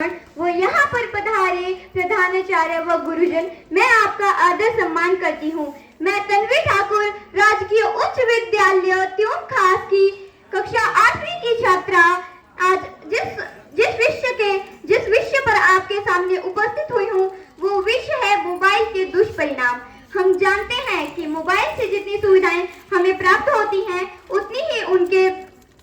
वो यहाँ पर पधारे प्रधानाचार्य व गुरुजन, मैं आपका आदर सम्मान करती हूँ। मैं तन्वी ठाकुर, राजकीय उच्च विद्यालय त्यों खास की कक्षा 8वीं की छात्रा, आज जिस विषय पर आपके सामने उपस्थित हुई हूँ वो विषय है मोबाइल के दुष्परिणाम। हम जानते हैं कि मोबाइल से जितनी सुविधाएं हमें प्राप्त होती हैं उतनी ही उनके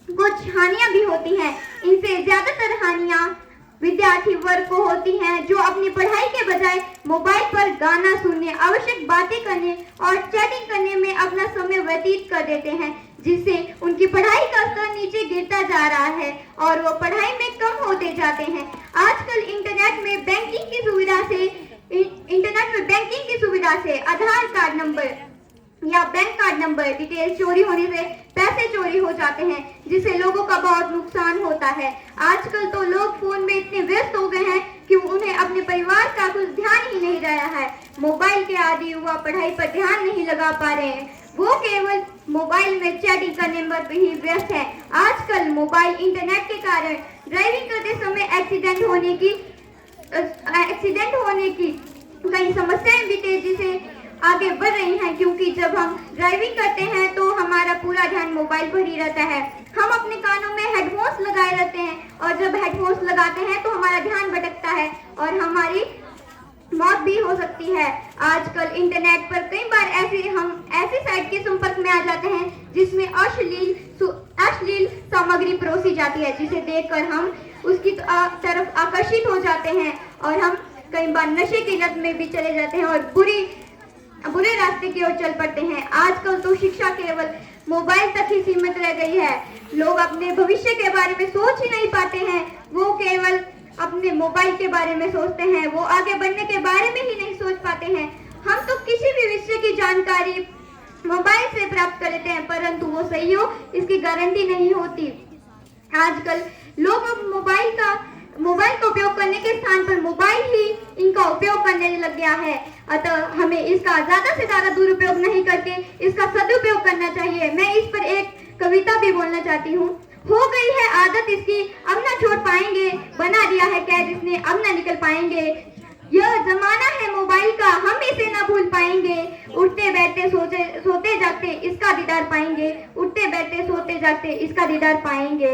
कुछ हानियां भी होती हैं। इनसे ज्यादातर हानियां विद्यार्थी वर्ग को होती हैं, जो अपनी पढ़ाई के बजाय मोबाइल पर गाना सुनने, आवश्यक बातें करने और चैटिंग करने में अपना समय व्यतीत कर देते हैं, जिससे उनकी पढ़ाई का स्तर नीचे गिरता जा रहा है और वो पढ़ाई में कम होते जाते हैं। आजकल इंटरनेट में बैंकिंग की सुविधा से आधार कार्ड नंबर या बैंक कार्ड नंबर डिटेल चोरी होने से पैसे चोरी हो जाते हैं, जिससे लोगों का बहुत नुकसान होता है। आजकल तो लोग फोन में इतने व्यस्त हो गए हैं कि उन्हें अपने परिवार का कुछ ध्यान ही नहीं रहा है। मोबाइल के आदि युवा पढ़ाई पर ध्यान नहीं लगा पा रहे हैं, वो केवल मोबाइल में चैटिंग करने पर ही व्यस्त है। आजकल मोबाइल इंटरनेट के कारण ड्राइविंग करते समय एक्सीडेंट होने की कई समस्याएं भी तेजी से आगे बढ़ रही हैं, क्योंकि जब हम ड्राइविंग करते हैं तो हमारा पूरा ध्यान मोबाइल पर ही रहता है। हम अपने कानों में हेडफोन्स लगाए रहते हैं और जब हेडफोन्स लगाते हैं तो हमारा ध्यान भटकता है और हमारी मौत भी हो सकती है। आजकल इंटरनेट पर कई बार हम ऐसी साइट के संपर्क में आ जाते हैं जिसमें अश्लील सामग्री परोसी जाती है, जिसे देखकर हम उसकी तरफ आकर्षित हो जाते हैं और हम कई बार नशे की लत में भी चले जाते हैं और बुरे रास्ते की ओर चल पड़ते हैं। आजकल तो शिक्षा केवल मोबाइल तक ही सीमित रह गई है। लोग अपने भविष्य के बारे में सोच ही नहीं पाते हैं, वो केवल अपने मोबाइल के बारे में सोचते हैं, वो आगे बढ़ने के बारे में ही नहीं सोच पाते हैं। हम तो किसी भी विषय की जानकारी मोबाइल से प्राप्त कर लेते हैं, परंतु वो सही हो इसकी गारंटी नहीं होती। आजकल लोग मोबाइल का उपयोग करने के स्थान पर मोबाइल ही इनका उपयोग करने लग गया है। अतः हमें इसका ज्यादा से ज्यादा दुरुपयोग नहीं करके इसका सदुपयोग करना चाहिए। मैं इस पर एक कविता भी बोलना चाहती हूँ। हो गई है आदत इसकी, अब ना छोड़ पाएंगे, बना दिया है कैद इसने, अब ना निकल पाएंगे। यह जमाना है मोबाइल का, हम इसे ना भूल पाएंगे। उठते बैठते सोते जागते इसका दीदार पाएंगे, उठते बैठते सोते जागते इसका दीदार पाएंगे।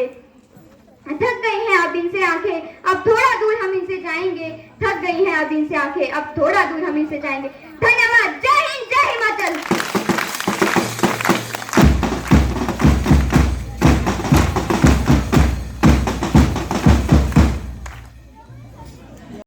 थक गई हैं अब इनसे आंखें, अब थोड़ा दूर हम इनसे जाएंगे। थक गई हैं अब इनसे आंखें, अब थोड़ा दूर हम इनसे जाएंगे। धन्यवाद।